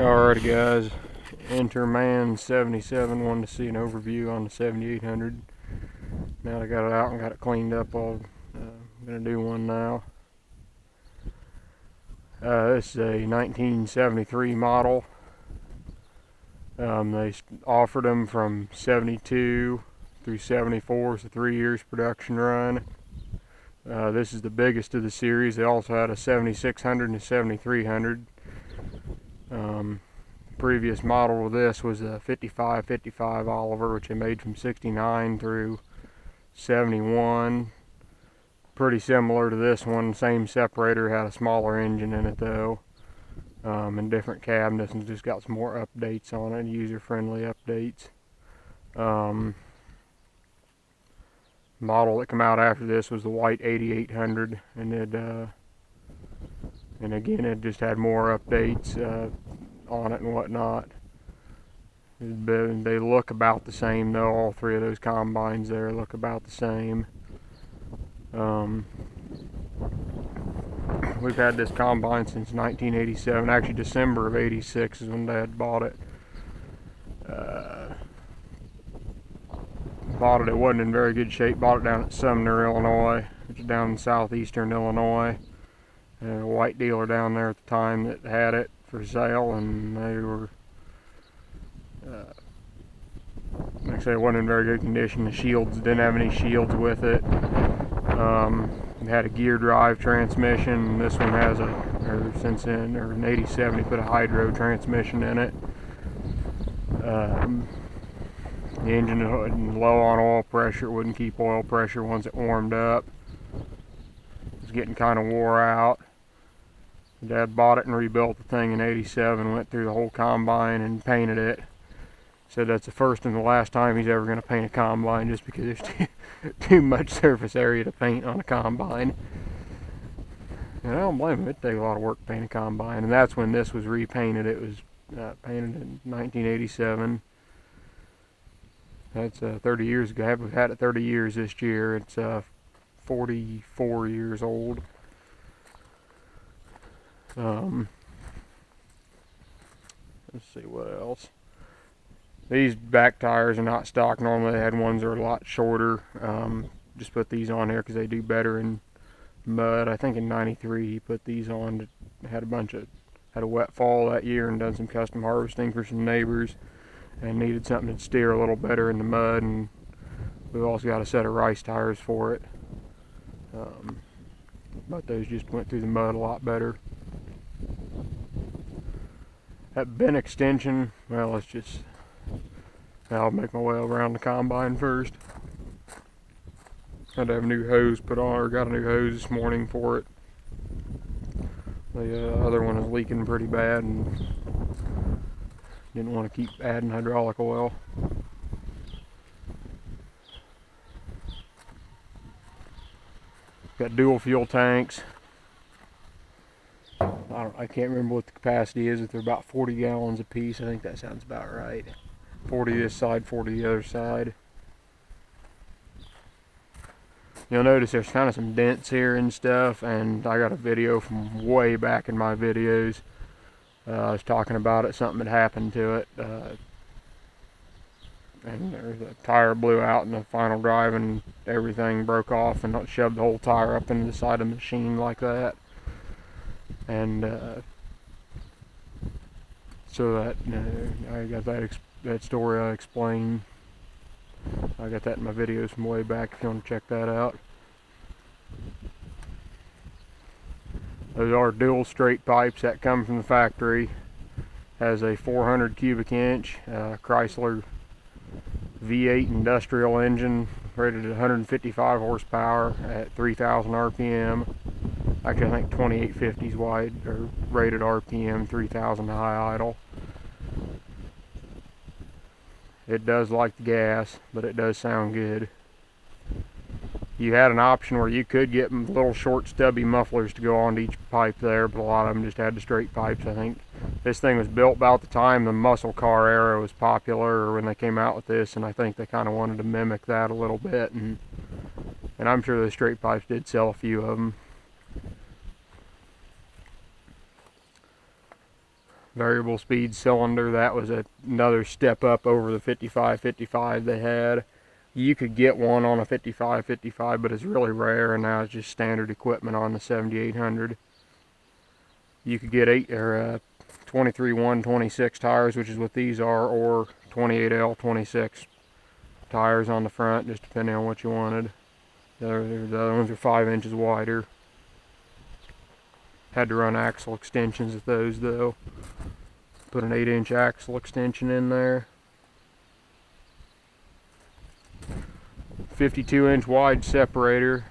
Alrighty guys, Enterman 77 wanted to see an overview on the 7800. Now that I got it out and got it cleaned up, I'm going to do one now. This is a 1973 model. They offered them from 72 through 74, so 3 years production run. This is the biggest of the series. They also had a 7600 and a 7300. Previous model of this was a 5555 Oliver, which they made from 69 through 71. Pretty similar to this one, same separator, had a smaller engine in it though, and different cabinets, and just got some more updates on it, user-friendly updates. Model that came out after this was the white 8800, and again it just had more updates on it and whatnot. They look about the same though. All three of those combines there look about the same. We've had this combine since 1987. Actually, December of '86 is when Dad bought it. Bought it. It wasn't in very good shape. Bought it down at Sumner, Illinois, which is down in southeastern Illinois. A white dealer down there at the time that had it for sale, and they were, like I say, it wasn't in very good condition. The shields didn't have any shields with it. It had a gear drive transmission. This one has in '87 he put a hydro transmission in it. The engine was low on oil pressure. It wouldn't keep oil pressure once it warmed up. It was getting kind of wore out. Dad bought it and rebuilt the thing in '87, went through the whole combine and painted it. Said that's the first and the last time he's ever going to paint a combine, just because there's too much surface area to paint on a combine. And I don't blame him. It'd take a lot of work to paint a combine. And that's when this was repainted. It was painted in 1987. That's 30 years ago. We've had it 30 years this year. It's 44 years old. Let's see what else. These back tires are not stock. Normally they had ones that are a lot shorter. Just put these on here because they do better in mud. I think in '93 he put these on. Had a wet fall that year and done some custom harvesting for some neighbors, and needed something to steer a little better in the mud. And we've also got a set of rice tires for it. But those just went through the mud a lot better. That bent extension, well, I'll make my way around the combine first. Had to have a new hose put on, or got a new hose this morning for it. The other one is leaking pretty bad and didn't want to keep adding hydraulic oil. Got dual fuel tanks. I can't remember what the capacity is, if they're about 40 gallons a piece. I think that sounds about right. 40 this side, 40 the other side. You'll notice there's kind of some dents here and stuff, and I got a video from way back in my videos. I was talking about it, something had happened to it, and there's a tire blew out in the final drive and everything broke off and shoved the whole tire up into the side of the machine like that. And so that I got that story I explained. I got that in my videos from way back if you want to check that out. Those are dual straight pipes that come from the factory. Has a 400 cubic inch Chrysler V8 industrial engine rated at 155 horsepower at 3,000 RPM. Actually, I think 2850s wide, or rated RPM, 3,000 high idle. It does like the gas, but it does sound good. You had an option where you could get little short stubby mufflers to go onto each pipe there, but a lot of them just had the straight pipes. I think this thing was built about the time the muscle car era was popular, or when they came out with this, and I think they kind of wanted to mimic that a little bit, and I'm sure the straight pipes did sell a few of them. variable speed cylinder. That was another step up over the 5555 they had. You could get one on a 5555, but it's really rare, and now it's just standard equipment on the 7800. You could get 23 126 tires, which is what these are, or 28L 26 tires on the front, just depending on what you wanted. The other ones are 5 inches wider. Had to run axle extensions with those though. Put an 8-inch axle extension in there. 52-inch wide separator.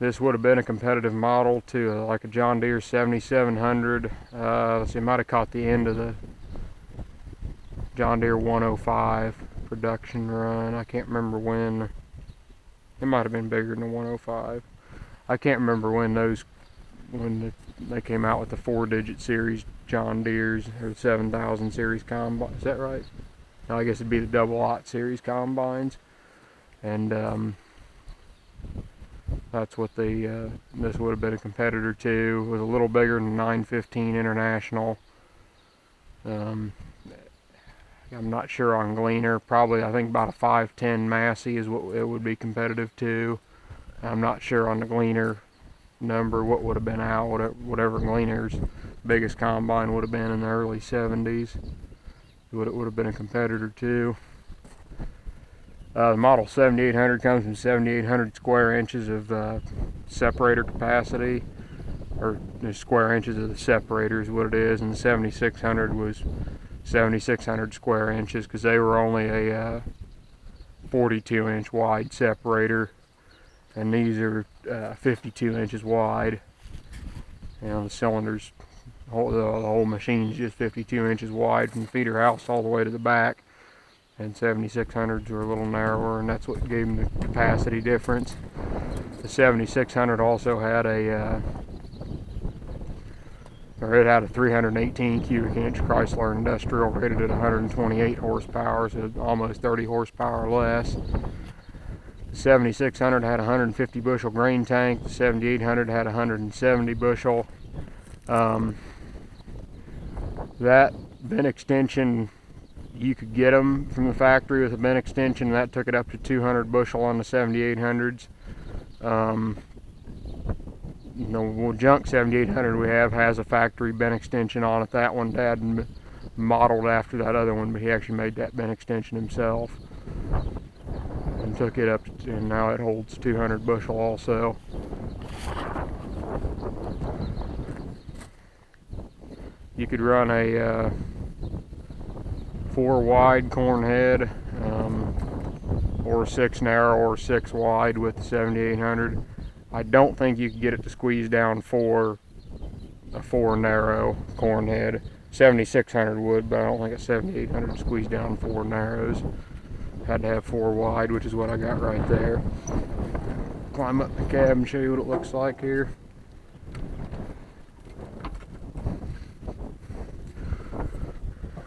This would have been a competitive model to like a John Deere 7700. Let's see, it might have caught the end of the John Deere 105 production run. I can't remember when. It might have been bigger than the 105. I can't remember when they came out with the 4-digit series John Deere's, or the 7000 series combine. Is that right? No, I guess it'd be the double aught series combines. And that's what this would have been a competitor to. It was a little bigger than 915 International. I'm not sure on Gleaner. Probably, I think about a 510 Massey is what it would be competitive to. I'm not sure on the Gleaner number what would have been out, whatever Gleaner's biggest combine would have been in the early 70s. What it would have been a competitor to. The model 7800 comes in 7800 square inches of separator capacity, or the square inches of the separator is what it is, and the 7600 was 7600 square inches because they were only a 42-inch wide separator, and these are 52 inches wide. You know, the cylinders, the whole machine's just 52 inches wide from the feeder house all the way to the back. And 7600s were a little narrower, and that's what gave them the capacity difference. The 7600 also had it had a 318 cubic inch Chrysler Industrial rated at 128 horsepower, so almost 30 horsepower less. The 7600 had a 150 bushel grain tank. The 7800 had a 170 bushel. That bin extension, you could get them from the factory with a bin extension. That took it up to 200 bushel on the 7800s. The junk 7800 we have has a factory bin extension on it. That one Dad modeled after that other one, but he actually made that bin extension himself and took it up to, and now it holds 200 bushel also. You could run a 4 wide corn head, or 6 narrow, or 6 wide with the 7800. I don't think you could get it to squeeze down a 4 narrow corn head. 7600 would, but I don't think a 7800 would squeeze down 4 narrows. Had to have 4 wide, which is what I got right there. Climb up the cab and show you what it looks like here.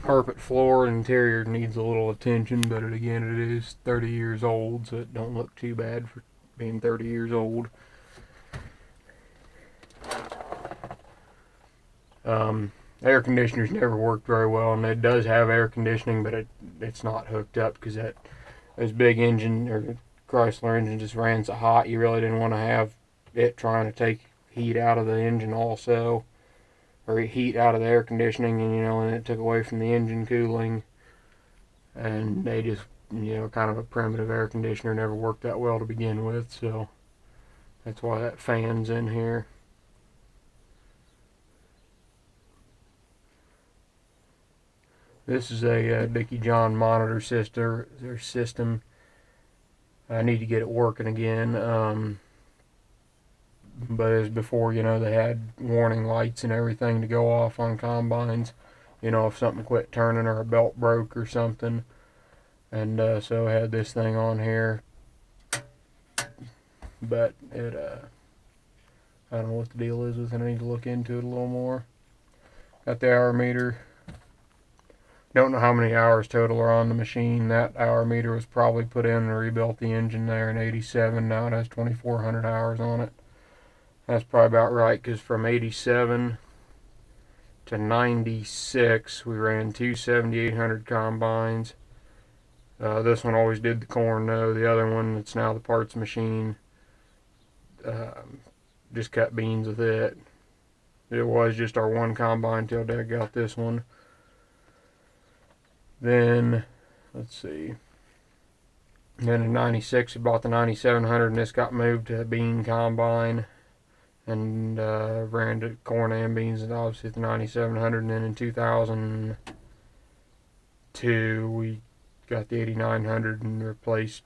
Carpet floor interior needs a little attention, but again, it is 30 years old, so it don't look too bad for being 30 years old. Air conditioners never worked very well, and it does have air conditioning, but it's not hooked up because those big engine or Chrysler engine just ran so hot. You really didn't want to have it trying to take heat out of the engine also, or heat out of the air conditioning, and it took away from the engine cooling, and they just, kind of a primitive air conditioner, never worked that well to begin with, so that's why that fan's in here. This is a Dickie John monitor system. I need to get it working again. But as before, they had warning lights and everything to go off on combines. If something quit turning or a belt broke or something. And so I had this thing on here. But I don't know what the deal is with it. I need to look into it a little more. Got the hour meter. Don't know how many hours total are on the machine. That hour meter was probably put in and rebuilt the engine there in '87. Now it has 2,400 hours on it. That's probably about right, because from '87 to 96, we ran two 7800 combines. This one always did the corn though. The other one, it's now the parts machine, just cut beans with it. It was just our one combine till Dad got this one. Then, let's see. Then in 96, we bought the 9700, and this got moved to a bean combine. And ran to corn and beans, and obviously the 9700. And then in 2002, we got the 8900 and replaced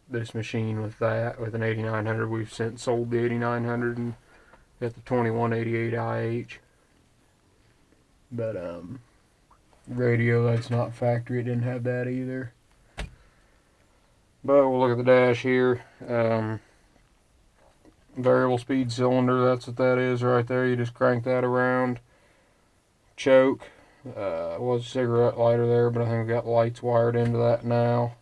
this machine with that, with an 8900. We've since sold the 8900 and got the 2188 IH. But radio, that's not factory, it didn't have that either. But we'll look at the dash here. Variable speed cylinder, that's what that is right there. You just crank that around. Choke, was a cigarette lighter there, but I think we got lights wired into that now.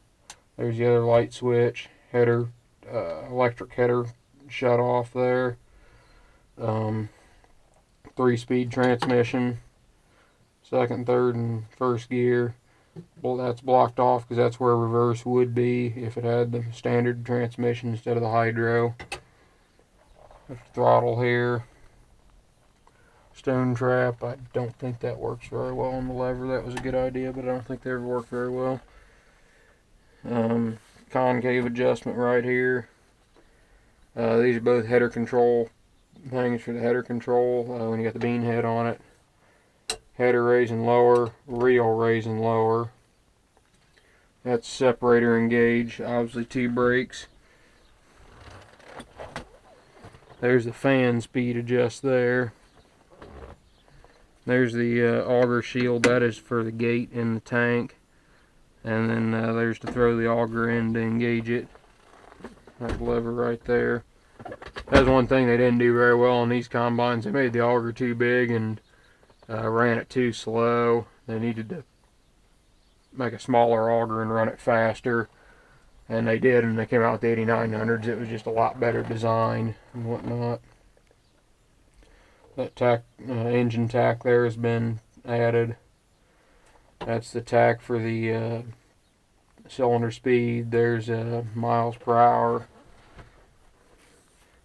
There's the other light switch. Header, electric header shut off there. 3-speed transmission, second, third, and first gear. Well, that's blocked off because that's where reverse would be if it had the standard transmission instead of the hydro. Throttle here. Stone trap, I don't think that works very well on the lever. That was a good idea, but I don't think they ever worked very well. Concave adjustment right here. These are both header control things for the header control when you got the bean head on it. Header raise and lower, reel raise and lower. That's separator engage, obviously 2 brakes. There's the fan speed adjust there. There's the auger shield, that is for the gate in the tank. And then there's to throw the auger in to engage it. That lever right there. That's one thing they didn't do very well on these combines. They made the auger too big and ran it too slow. They needed to make a smaller auger and run it faster. And they did, and they came out with the 8900s. It was just a lot better design and whatnot. That tack, engine tack there has been added. That's the tack for the cylinder speed. There's miles per hour.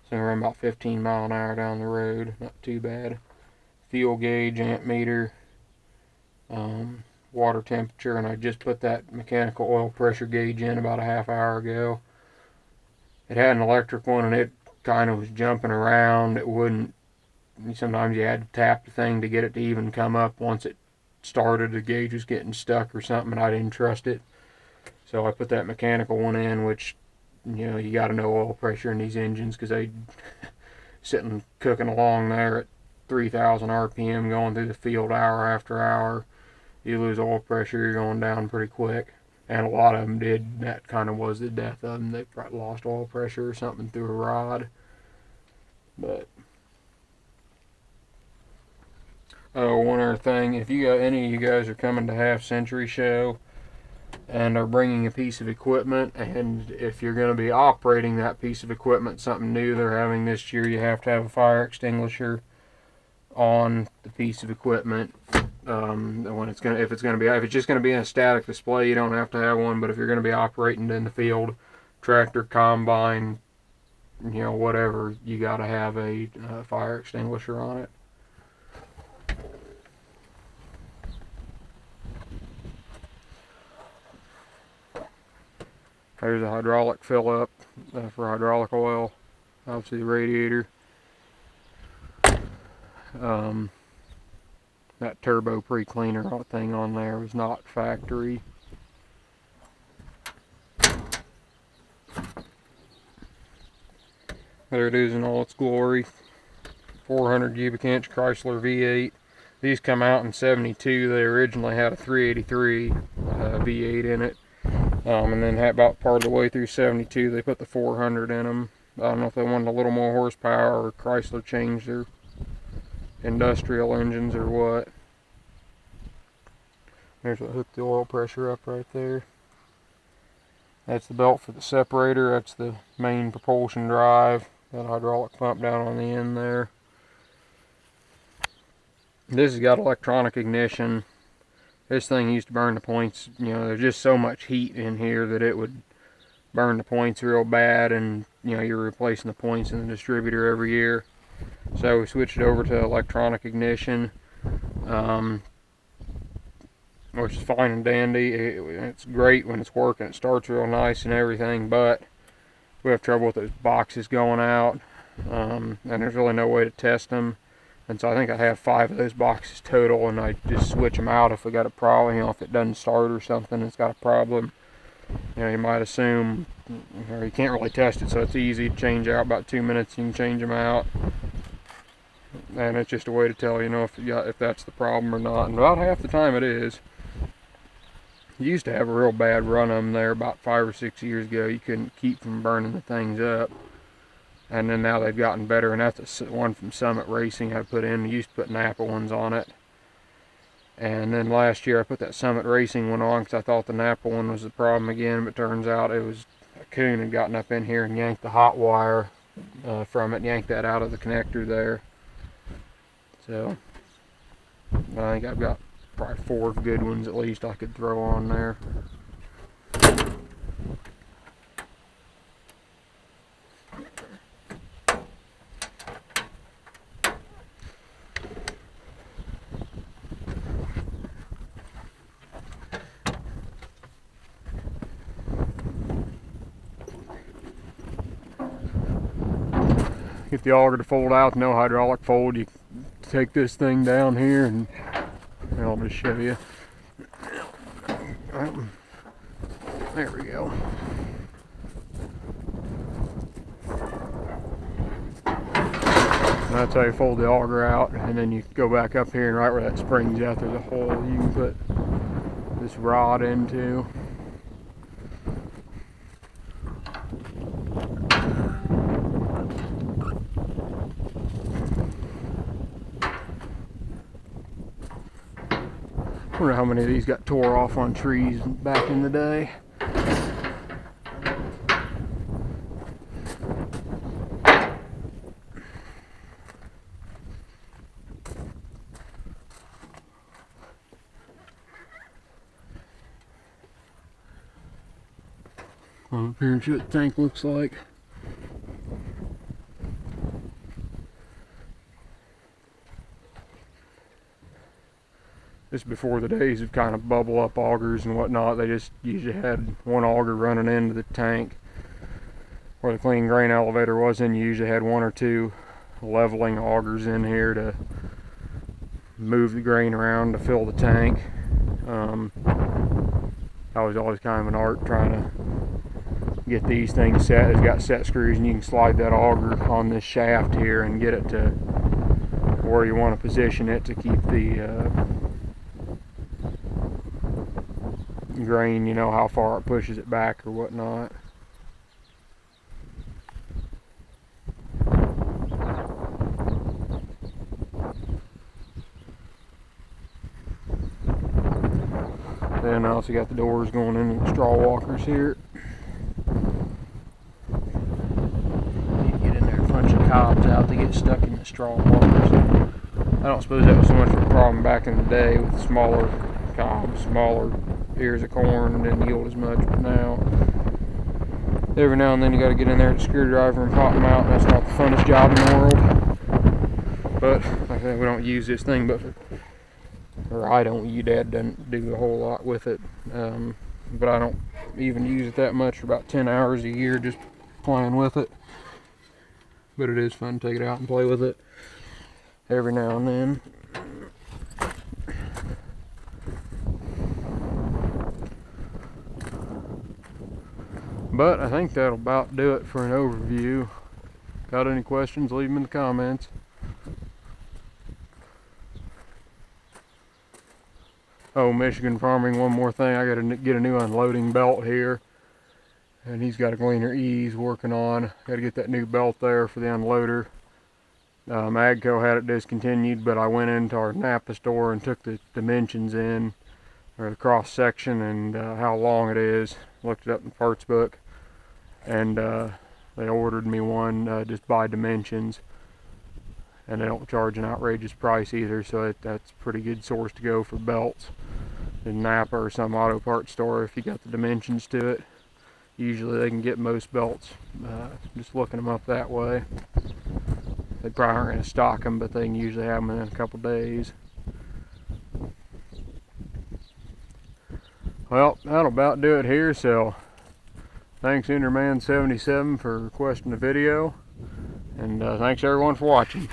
So we're about 15 mile an hour down the road. Not too bad. Fuel gauge, amp meter, water temperature, and I just put that mechanical oil pressure gauge in about a half hour ago. It had an electric one and it kind of was jumping around. It wouldn't, sometimes you had to tap the thing to get it to even come up. Once it started, the gauge was getting stuck or something and I didn't trust it. So I put that mechanical one in, which, you know, you got to know oil pressure in these engines because they sitting cooking along there at 3,000 RPM going through the field hour after hour. You lose oil pressure, you're going down pretty quick. And a lot of them did. That kind of was the death of them. They probably lost oil pressure or something through a rod. But one other thing, if you got any of you guys are coming to Half Century Show and are bringing a piece of equipment, and if you're going to be operating that piece of equipment, something new they're having this year, you have to have a fire extinguisher on the piece of equipment. When it's gonna, if it's just going to be in a static display, you don't have to have one. But if you're going to be operating in the field, tractor, combine, you know, whatever, you got to have a fire extinguisher on it. There's a hydraulic fill up for hydraulic oil, obviously the radiator. That turbo pre-cleaner thing on there was not factory. There it is in all its glory. 400 cubic inch Chrysler V8. These come out in 72. They originally had a 383 V8 in it. And then about part of the way through 72 they put the 400 in them. I don't know if they wanted a little more horsepower or Chrysler changed their industrial engines or what. There's what hooked the oil pressure up right there. That's the belt for the separator. That's the main propulsion drive. Got a hydraulic pump down on the end there. This has got electronic ignition. This thing used to burn the points, you know, there's just so much heat in here that it would burn the points real bad, and you know, you're replacing the points in the distributor every year. So we switched it over to electronic ignition, which is fine and dandy. It's great when it's working. It starts real nice and everything, but we have trouble with those boxes going out, and there's really no way to test them. And so I think I have 5 of those boxes total, and I just switch them out if we got a problem. You know, if it doesn't start or something, it's got a problem. You know, you might assume, or you can't really test it, so it's easy to change out. About 2 minutes, you can change them out, and it's just a way to tell, you know, if that's the problem or not. And about half the time it is. You used to have a real bad run of them there about 5 or 6 years ago. You couldn't keep from burning the things up. And then now they've gotten better, and that's one from Summit Racing I put in. I used to put Napa ones on it. And then last year I put that Summit Racing one on because I thought the Napa one was the problem again, but turns out it was a coon had gotten up in here and yanked the hot wire from it, yanked that out of the connector there. So I think I've got probably 4 good ones at least I could throw on there. Get the auger to fold out, no hydraulic fold. You take this thing down here, and I'll just show you. There we go. And that's how you fold the auger out, and then you go back up here, and right where that spring's at, there's a hole you can put this rod into. I wonder how many of these got tore off on trees back in the day. Up here and see what the tank looks like. This is before the days of kind of bubble up augers and whatnot. They just usually had one auger running into the tank. Where the clean grain elevator was in, you usually had 1 or 2 leveling augers in here to move the grain around to fill the tank. That was always kind of an art trying to get these things set. It's got set screws, and you can slide that auger on this shaft here and get it to where you want to position it to keep the grain, you know, how far it pushes it back or whatnot. Then I also got the doors going in the straw walkers here. You get in there, punch the cobs out, they get stuck in the straw walkers. I don't suppose that was so much of a problem back in the day with smaller cobs, smaller ears of corn, and didn't yield as much. But now, every now and then you got to get in there with a screwdriver and pop them out, and that's not the funnest job in the world. But like I said, we don't use this thing, but or I don't. You Dad doesn't do a whole lot with it, but I don't even use it that much. For about 10 hours a year, just playing with it. But it is fun to take it out and play with it every now and then. But I think that'll about do it for an overview. Got any questions, leave them in the comments. Oh, Michigan Farming, one more thing. I got to get a new unloading belt here. And he's got a Gleaner E he's working on. Got to get that new belt there for the unloader. Agco had it discontinued, but I went into our Napa store and took the dimensions in, or the cross section, and how long it is. Looked it up in the parts book. And they ordered me one just by dimensions, and they don't charge an outrageous price either, so that's a pretty good source to go for belts. In Napa or some auto parts store, if you got the dimensions to it, usually they can get most belts just looking them up that way. They probably aren't going to stock them, but they can usually have them in a couple days. Well, that'll about do it here, so thanks Enderman77 for requesting the video, and thanks everyone for watching.